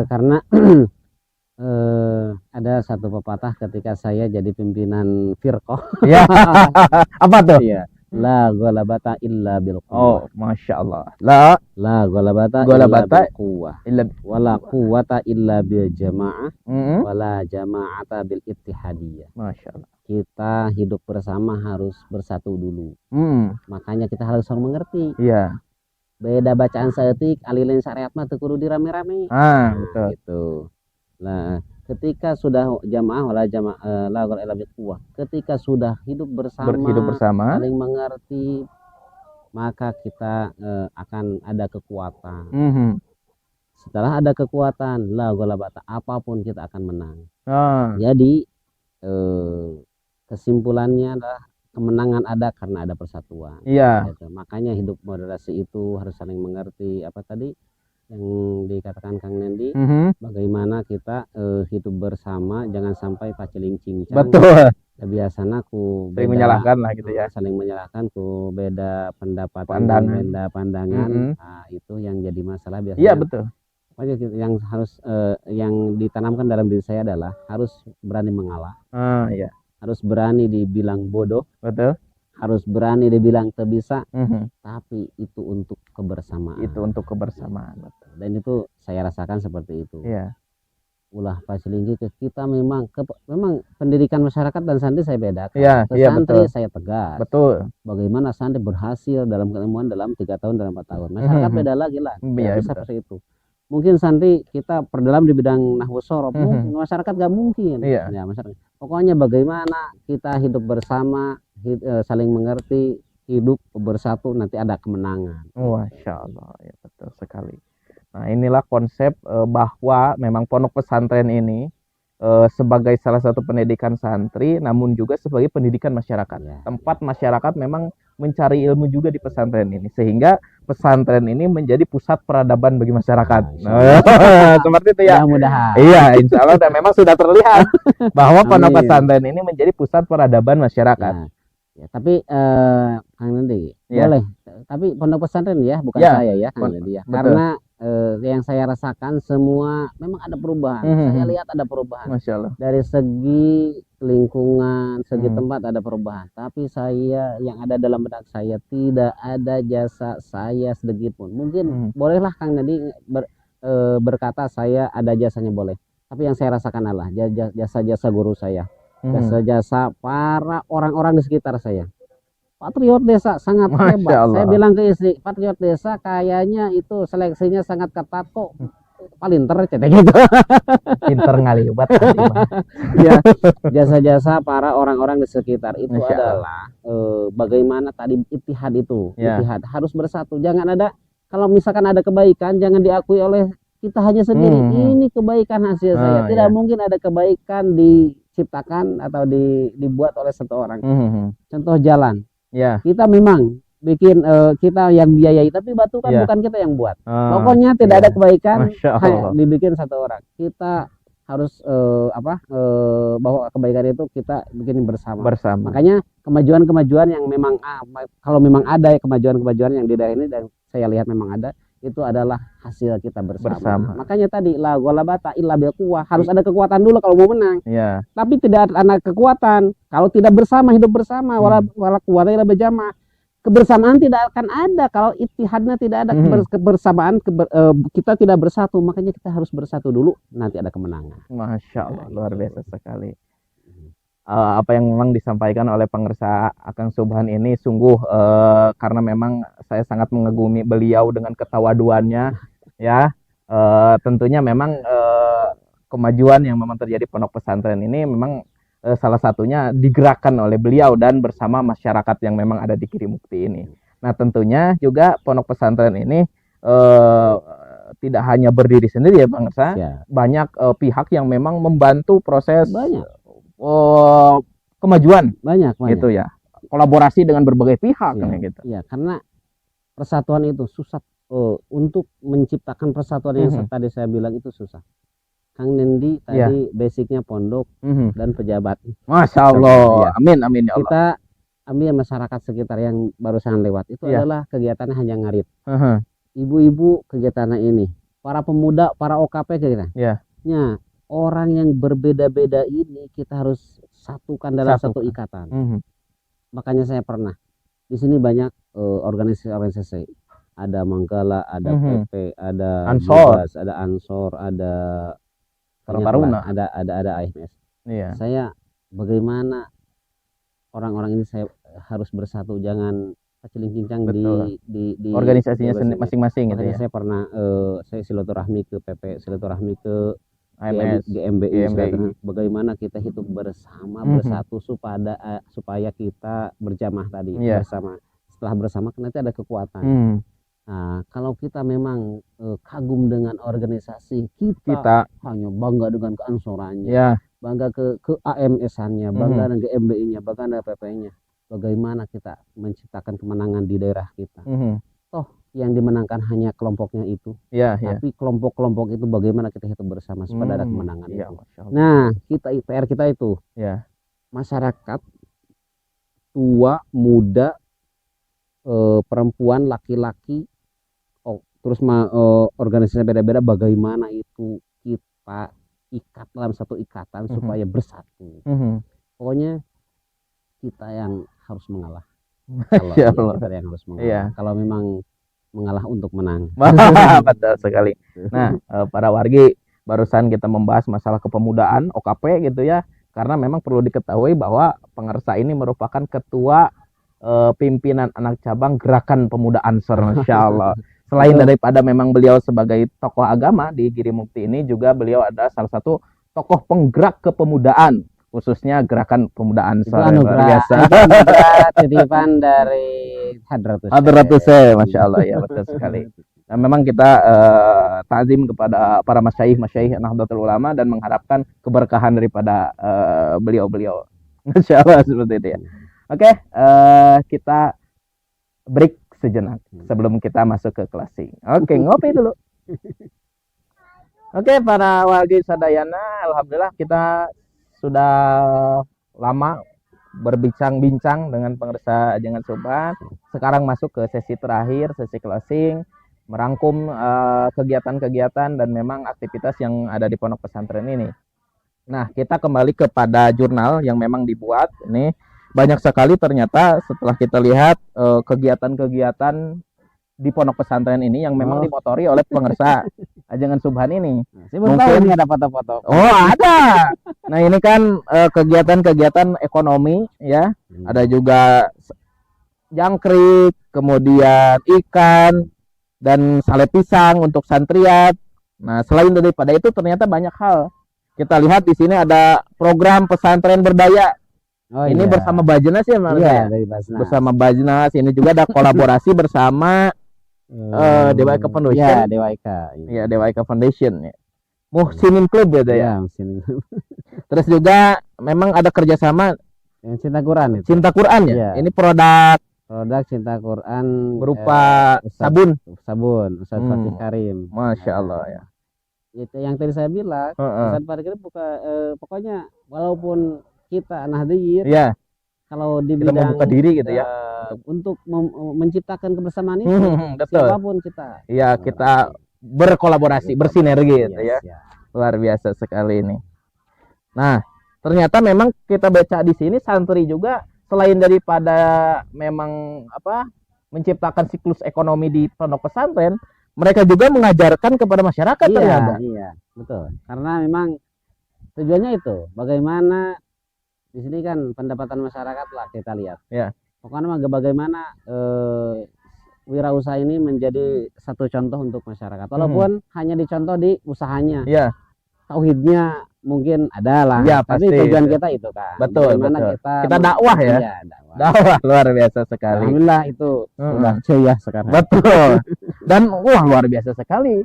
Karena ada satu pepatah ketika saya jadi pimpinan firqah. Ya. Apa tuh? Iya. La ghalabata illa bil Oh, quwwah. Masya Allah. La ghalabata illa bil quwwah. Wala quwwata illa bil jamaah. Wala jama'ata bil ittihadiyah. Masya Allah. Kita hidup bersama harus bersatu dulu. Makanya kita harus mengerti. Iya. Beda bacaan saeutik, alilin syariat mah teu kudu dirame-rame. Betul. Gitu. Nah, ketika sudah jamaah wala jamaah la ila biquwah, ketika sudah hidup bersama, saling mengerti, maka kita akan ada kekuatan. Setelah ada kekuatan, la ghalabata, apapun kita akan menang. Jadi kesimpulannya adalah kemenangan ada karena ada persatuan. Gitu. Makanya hidup moderasi itu harus saling mengerti. Apa tadi yang dikatakan Kang Nendi, bagaimana kita hidup bersama, jangan sampai paceling cincang. Betul. Biasanya ku saling menyalahkan lah gitu ya. Saling menyalahkan ku beda pendapat, beda pandangan. Nah, itu yang jadi masalah biasanya. Iya, betul. Yang harus yang ditanamkan dalam diri saya adalah harus berani mengalah. Iya. Harus berani dibilang bodoh. Betul. Harus berani dibilang tak bisa, tapi itu untuk kebersamaan. Itu untuk kebersamaan. Dan itu saya rasakan seperti itu. Iya. Ulah pasilinggi kita memang pendidikan masyarakat dan santri saya bedakan. Iya, santri betul. saya tegas. Betul. Bagaimana santri berhasil dalam keilmuan dalam 3 tahun dalam 4 tahun. Masyarakat beda lagi lah. Bisa seperti itu. Mungkin santri kita perdalam di bidang nahwu shorof, masyarakat gak mungkin. Iya. Ya, masyarakat. Pokoknya bagaimana kita hidup bersama, saling mengerti, hidup bersatu, nanti ada kemenangan. Masya Allah, ya betul sekali. Nah, inilah konsep bahwa memang pondok pesantren ini sebagai salah satu pendidikan santri, namun juga sebagai pendidikan masyarakat. Tempat masyarakat memang mencari ilmu juga di pesantren ini, sehingga pesantren ini menjadi pusat peradaban bagi masyarakat. Seperti itu ya. Mudah-mudahan. Iya, insya Allah, dan memang sudah terlihat bahwa pondok pesantren ini menjadi pusat peradaban masyarakat. Ya, tapi Kang Nendi, boleh. Tapi pondok pesantren ya, bukan saya ya, Kang Nendi ya. Karena yang saya rasakan semua memang ada perubahan. Saya lihat ada perubahan. Masya Allah. Dari segi lingkungan, segi tempat ada perubahan. Tapi saya yang ada dalam benak saya tidak ada jasa saya sedikit pun. Mungkin bolehlah Kang Nendi berkata saya ada jasanya boleh, tapi yang saya rasakan adalah jasa-jasa guru saya, jasa-jasa para orang-orang di sekitar saya. Patriot Desa sangat Masya hebat. Allah. Saya bilang ke istri, Patriot Desa kayaknya itu seleksinya sangat ketat kok. Palinter cetek gitu. Pinter ngaliwat tadi mah. Ya, jasa-jasa para orang-orang di sekitar itu Masya Allah. adalah bagaimana tadi itihad itu, Ya. itihad harus bersatu. Jangan ada, kalau misalkan ada kebaikan jangan diakui oleh kita hanya sendiri. Ini kebaikan hasil saya. Tidak ya. mungkin ada kebaikan diciptakan atau dibuat oleh satu orang. Contoh jalan. Ya. Kita memang bikin kita yang biayai, tapi batu kan Ya. bukan kita yang buat. Pokoknya tidak ada kebaikan Masya Allah. dibikin satu orang. Kita harus bahwa kebaikan itu kita bikin bersama. Makanya kemajuan-kemajuan yang memang kalau memang ada kemajuan-kemajuan yang di daerah ini dan saya lihat memang ada, itu adalah hasil kita bersama. Makanya tadi la ghalabata illa bil quwwah, harus ada kekuatan dulu kalau mau menang. Ya. Tapi tidak ada kekuatan kalau tidak bersama, hidup bersama, wala quwwata illa billah. Kebersamaan tidak akan ada kalau itihadnya tidak ada, kebersamaan kita tidak bersatu. Makanya kita harus bersatu dulu, nanti ada kemenangan. Masya Allah, luar biasa sekali. Apa yang memang disampaikan oleh pengersa Akang Subhan ini sungguh karena memang saya sangat mengagumi beliau dengan ketawaduannya, ya. Tentunya memang kemajuan yang memang terjadi pondok pesantren ini memang salah satunya digerakkan oleh beliau dan bersama masyarakat yang memang ada di Giri Mukti ini. Nah, tentunya juga pondok pesantren ini tidak hanya berdiri sendiri ya Bang Ersa, banyak pihak yang memang membantu proses kemajuan banyak gitu ya, kolaborasi dengan berbagai pihak gitu. Ya, karena persatuan itu susah, untuk menciptakan persatuan yang tadi saya bilang itu susah. Kang Nendi tadi basicnya pondok dan pejabat. Masya Allah. Amin amin ya Allah. Kita ambil masyarakat sekitar yang barusan lewat itu adalah kegiatannya hanya ngarit. Ibu-ibu kegiatannya ini, para pemuda, para OKP kegiatan. Ya, orang yang berbeda-beda ini kita harus satukan dalam satu ikatan. Makanya saya pernah di sini banyak organisasi-organisasi. Ada Manggala, ada PP, ada Ansor, Bubas, ada Ansor, ada Taruna, ada AMS. Saya bagaimana orang-orang ini saya harus bersatu, jangan cincang di organisasinya masing-masing gitu ya. Saya pernah saya silaturahmi ke PP, silaturahmi ke AMS, GMBI. Bagaimana kita hidup bersama, bersatu supaya kita berjamaah tadi bersama. Setelah bersama nanti ada kekuatan. Nah, kalau kita memang kagum dengan organisasi kita hanya bangga dengan keansorannya, bangga ke AMS-annya, bangga dengan GMBI-nya, bangga dengan PP-nya. Bagaimana kita menciptakan kemenangan di daerah kita? Toh yang dimenangkan hanya kelompoknya itu, tapi kelompok-kelompok itu bagaimana kita hidup bersama supaya ada kemenangan itu. Nah, PR kita itu masyarakat tua, muda, perempuan, laki-laki, terus organisasi beda-beda, bagaimana itu kita ikat dalam satu ikatan supaya bersatu. Pokoknya kita yang harus mengalah. Kalau kita yang harus mengalah. Kalau memang mengalah untuk menang. Betul sekali. Nah, para wargi, barusan kita membahas masalah kepemudaan OKP gitu ya. Karena memang perlu diketahui bahwa pengersa ini merupakan ketua pimpinan anak cabang Gerakan Pemuda Ansor, Masya Allah. Selain daripada memang beliau sebagai tokoh agama di Giri Mukti ini, juga beliau ada salah satu tokoh penggerak kepemudaan, khususnya Gerakan Pemuda Ansor. Luar biasa. Titipan dari Hadratus Syekh, Masya Allah ya, betul sekali. Nah, memang kita ta'zim kepada para masyaikh Nahdlatul Ulama dan mengharapkan keberkahan daripada beliau-beliau. Masya Allah, seperti itu ya. Oke, kita break sejenak sebelum kita masuk ke closing. Oke, ngopi dulu. Oke, para wargi sadayana, alhamdulillah kita sudah lama berbincang-bincang dengan pengersa Ajangan Subhan. Sekarang masuk ke sesi terakhir, sesi closing, merangkum kegiatan-kegiatan dan memang aktivitas yang ada di pondok pesantren ini. Nah, kita kembali kepada jurnal yang memang dibuat ini. Banyak sekali ternyata setelah kita lihat kegiatan-kegiatan di pondok pesantren ini yang memang dimotori oleh pengersa Ajengan Subhan ini. Saya baru tahu ini ada foto-foto. Oh, ada. Nah, ini kan kegiatan-kegiatan ekonomi ya. Ada juga jangkrik, kemudian ikan dan sale pisang untuk santriat. Nah, selain daripada itu ternyata banyak hal. Kita lihat di sini ada program pesantren berdaya. Oh, ini iya. bersama Bajnas ya, Iya, dari Basnas. bersama Bajnas. Ini juga ada kolaborasi bersama Dewa Eka Foundation. Ya, Dewa Eka. Ya, Dewa Eka Foundation ya. Muhsinin Club ya, ya. Muhsinin. Terus juga memang ada kerjasama Yang Cinta Quran itu. Cinta Quran ya. Iya. Ini produk Cinta Quran berupa sabun Ustaz Hmm. Fatih Karim. Masya Allah ya. Itu yang tadi saya bilang, Ustaz Fatih Karim pokoknya walaupun kita Nahdliyin, Iya, kalau di kita bidang membuka diri gitu ya. untuk menciptakan kebersamaan itu, Betul. siapapun kita. Iya, kita berkolaborasi, bersinergi gitu ya. Yes. Luar biasa sekali ini. Nah, ternyata memang kita baca di sini santri juga selain daripada memang menciptakan siklus ekonomi di pondok pesantren, mereka juga mengajarkan kepada masyarakat ternyata. Iya, betul. Karena memang tujuannya itu bagaimana di sini kan pendapatan masyarakat lah kita lihat. Ya. Pokoknya bagaimana wirausaha ini menjadi satu contoh untuk masyarakat. Walaupun hanya dicontoh di usahanya. Iya. Tauhidnya mungkin ada lah. Ya, tapi pasti. tujuan kita itu kan. Betul, Bagaimana betul. Kita dakwah ya. Iya, Dakwah luar biasa sekali. Alhamdulillah itu sudah ya sekarang. Betul. Dan luar biasa sekali.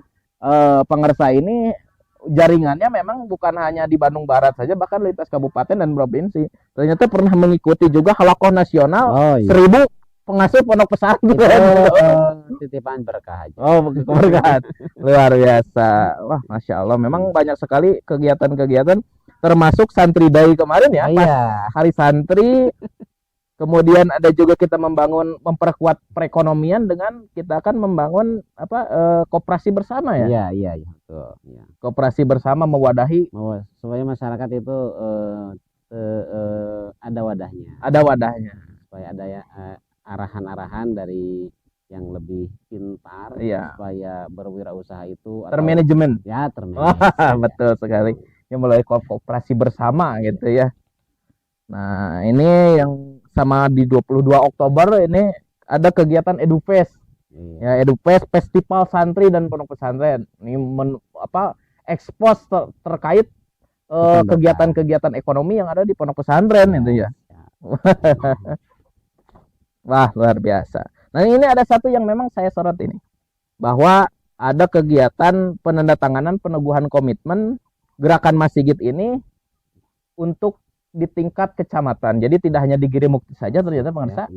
Pengersa ini jaringannya memang bukan hanya di Bandung Barat saja, bahkan lintas kabupaten dan provinsi. Ternyata pernah mengikuti juga halakoh nasional 1000 pengasuh pondok pesantren. Titipan berkah aja. Oh, berkah. Luar biasa. Wah, Masya Allah. Memang banyak sekali kegiatan-kegiatan, termasuk Santri Day kemarin ya. Pas Hari Santri. Kemudian ada juga kita memperkuat perekonomian dengan kita akan membangun koperasi bersama ya. Iya, betul. Ya. Koperasi bersama mewadahi supaya masyarakat itu ada wadahnya. Ada wadahnya. Supaya ada arahan-arahan dari yang lebih pintar, supaya berwirausaha itu termanajemen. Ya, termanajemen. Betul sekali. Yang melalui koperasi bersama gitu ya. Nah, ini yang sama di 22 Oktober ini ada kegiatan EduFest. Ya, EduFest Festival Santri dan Pondok Pesantren. Ini ekspos terkait kegiatan-kegiatan ekonomi yang ada di Pondok Pesantren itu ya. Wah, luar biasa. Nah, ini ada satu yang memang saya sorot ini. Bahwa ada kegiatan penandatanganan peneguhan komitmen Gerakan Masjid ini untuk di tingkat kecamatan. Jadi tidak hanya di Girimukti saja ternyata pengersa.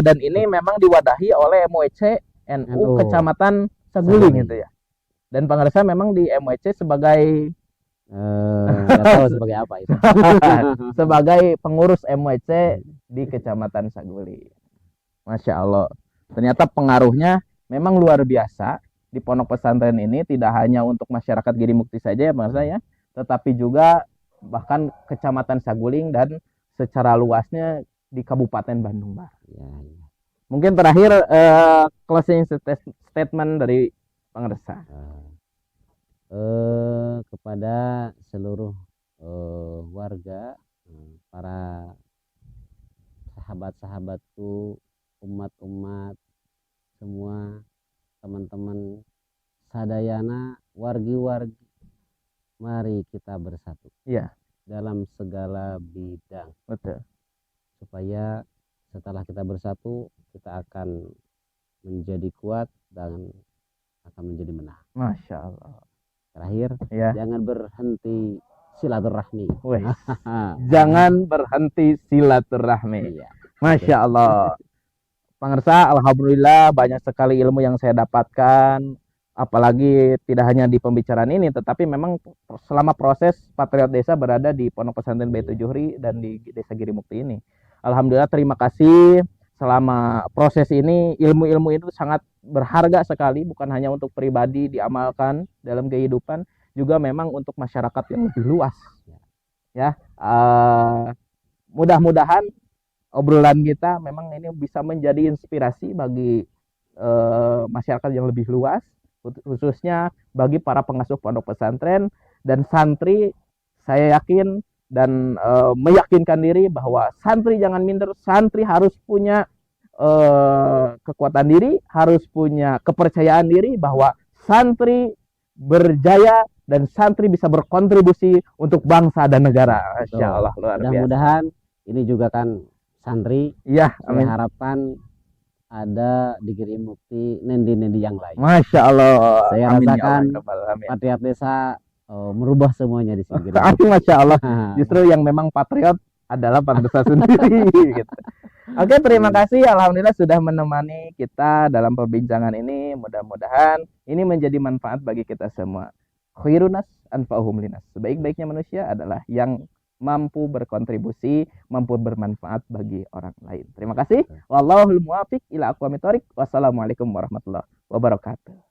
Dan ini memang diwadahi oleh MUEC NU Kecamatan Saguling gitu ya. Dan pengersa memang di MUEC sebagai nggak tahu sebagai apa itu. Sebagai pengurus MUEC di Kecamatan Saguling. Masya Allah. Ternyata pengaruhnya memang luar biasa di pondok pesantren ini, tidak hanya untuk masyarakat Girimukti saja ya pengersa ya, tetapi juga bahkan Kecamatan Saguling dan secara luasnya di Kabupaten Bandung Barat. Mungkin terakhir closing statement dari pengersa. Kepada seluruh warga, para sahabat-sahabatku, umat-umat semua, teman-teman sadayana, wargi-wargi, mari kita bersatu dalam segala bidang. Betul. Supaya setelah kita bersatu, kita akan menjadi kuat dan akan menjadi menang. Masya Allah. Terakhir, jangan berhenti silaturahmi. Jangan berhenti silaturahmi. Masya Allah. Pengersa, alhamdulillah banyak sekali ilmu yang saya dapatkan. Apalagi tidak hanya di pembicaraan ini, tetapi memang selama proses Patriot Desa berada di Pondok Pesantren Baitul Juhri dan di Desa Girimukti ini. Alhamdulillah, terima kasih. Selama proses ini, ilmu-ilmu itu sangat berharga sekali, bukan hanya untuk pribadi diamalkan dalam kehidupan, juga memang untuk masyarakat yang lebih luas. Ya, mudah-mudahan obrolan kita memang ini bisa menjadi inspirasi bagi masyarakat yang lebih luas, khususnya bagi para pengasuh pondok pesantren dan santri. Saya yakin dan meyakinkan diri bahwa santri jangan minder, santri harus punya kekuatan diri, harus punya kepercayaan diri bahwa santri berjaya dan santri bisa berkontribusi untuk bangsa dan negara. Masya Allah, luar biasa. Mudah-mudahan ini juga kan santri, Ya, saya harapkan ada dikirim mukti nendi-nendi yang lain. Masya Allah. Saya Amin, rasakan ya Allah, amin. Patriot Desa merubah semuanya di sini. Amin, Masya Allah. Justru yang memang patriot adalah bangsa sendiri. Gitu. Oke, terima kasih. Alhamdulillah sudah menemani kita dalam perbincangan ini. Mudah-mudahan ini menjadi manfaat bagi kita semua. Khairunas anfa'uhum linas. Sebaik-baiknya manusia adalah yang mampu berkontribusi, mampu bermanfaat bagi orang lain. Terima kasih. Wallahul muwaffiq ila aqwamit thoriq. Wassalamualaikum warahmatullahi wabarakatuh.